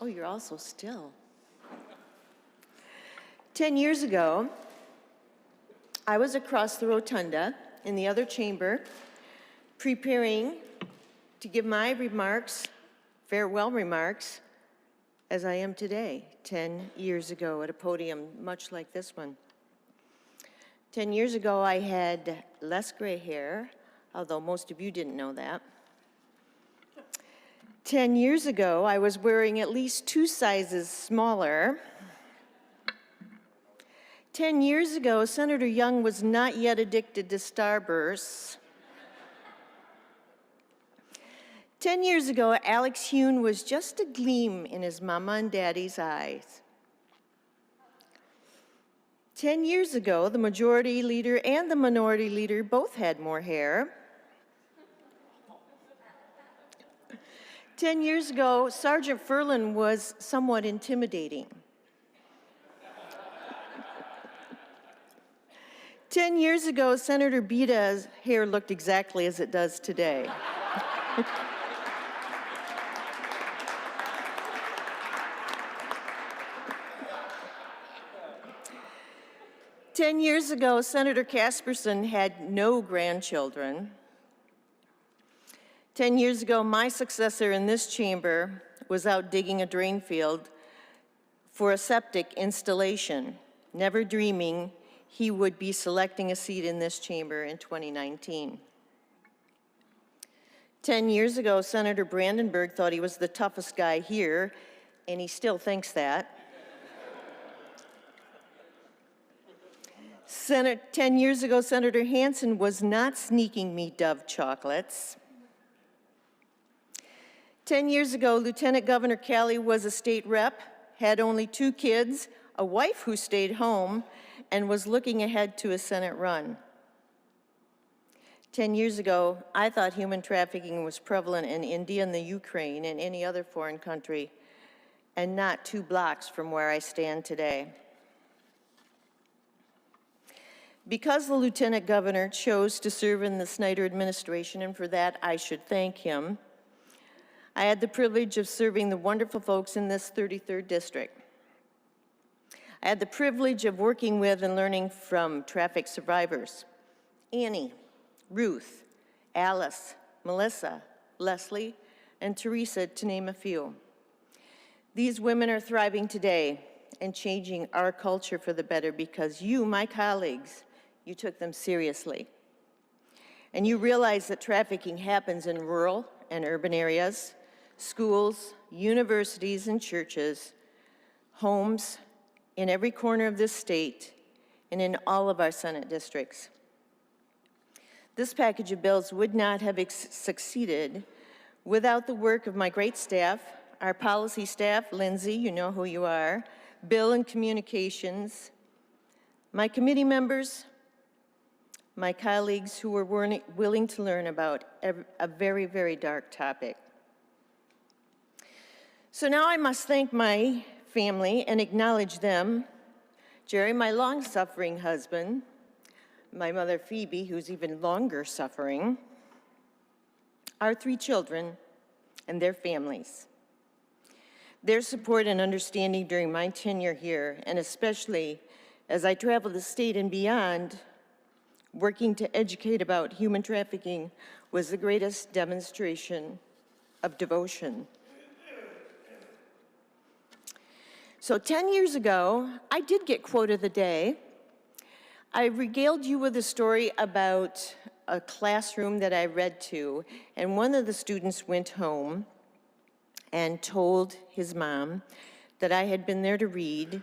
Oh, you're all so still. 10 years ago, I was across the rotunda in the other chamber, preparing to give my remarks, farewell remarks, as I am today, 10 years ago at a podium much like this one. 10 years ago, I had less gray hair, although most of you didn't know that. 10 years ago, I was wearing at least 2 sizes smaller. 10 years ago, Senator Young was not yet addicted to Starbursts. 10 years ago, Alex Hune was just a gleam in his mama and daddy's eyes. 10 years ago, the majority leader and the minority leader both had more hair. 10 years ago, Sergeant Furlan was somewhat intimidating. 10 years ago, Senator Bita's hair looked exactly as it does today. 10 years ago, Senator Casperson had no grandchildren. 10 years ago, my successor in this chamber was out digging a drain field for a septic installation, never dreaming he would be selecting a seat in this chamber in 2019. 10 years ago, Senator Brandenburg thought he was the toughest guy here, and he still thinks that. 10 years ago, Senator Hansen was not sneaking me Dove chocolates. 10 years ago, Lieutenant Governor Kelly was a state rep, had only 2 kids, a wife who stayed home, and was looking ahead to a Senate run. 10 years ago, I thought human trafficking was prevalent in India and the Ukraine and any other foreign country, and not 2 blocks from where I stand today. Because the Lieutenant Governor chose to serve in the Snyder administration, and for that I should thank him, I had the privilege of serving the wonderful folks in this 33rd district. I had the privilege of working with and learning from traffic survivors, Annie, Ruth, Alice, Melissa, Leslie, and Teresa, to name a few. These women are thriving today and changing our culture for the better because you, my colleagues, you took them seriously. And you realize that trafficking happens in rural and urban areas, schools, universities, and churches, homes, in every corner of this state, and in all of our Senate districts. This package of bills would not have succeeded without the work of my great staff, our policy staff, Lindsay, you know who you are, Bill and Communications, my committee members, my colleagues who were willing to learn about a very, very dark topic. So now I must thank my family and acknowledge them. Jerry, my long-suffering husband, my mother Phoebe, who's even longer suffering, our 3 children and their families. Their support and understanding during my tenure here, and especially as I travel the state and beyond, working to educate about human trafficking, was the greatest demonstration of devotion. So 10 years ago, I did get quote of the day. I regaled you with a story about a classroom that I read to, and one of the students went home and told his mom that I had been there to read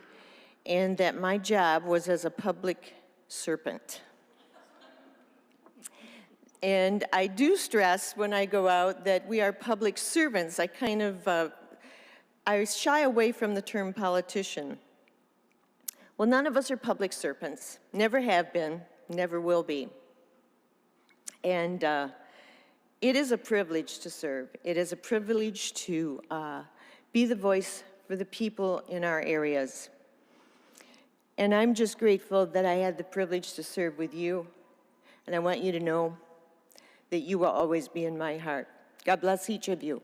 and that my job was as a public serpent. And I do stress when I go out that we are public servants. I shy away from the term politician. Well, none of us are public serpents, never have been, never will be. And it is a privilege to serve. It is a privilege to be the voice for the people in our areas. And I'm just grateful that I had the privilege to serve with you. And I want you to know that you will always be in my heart. God bless each of you.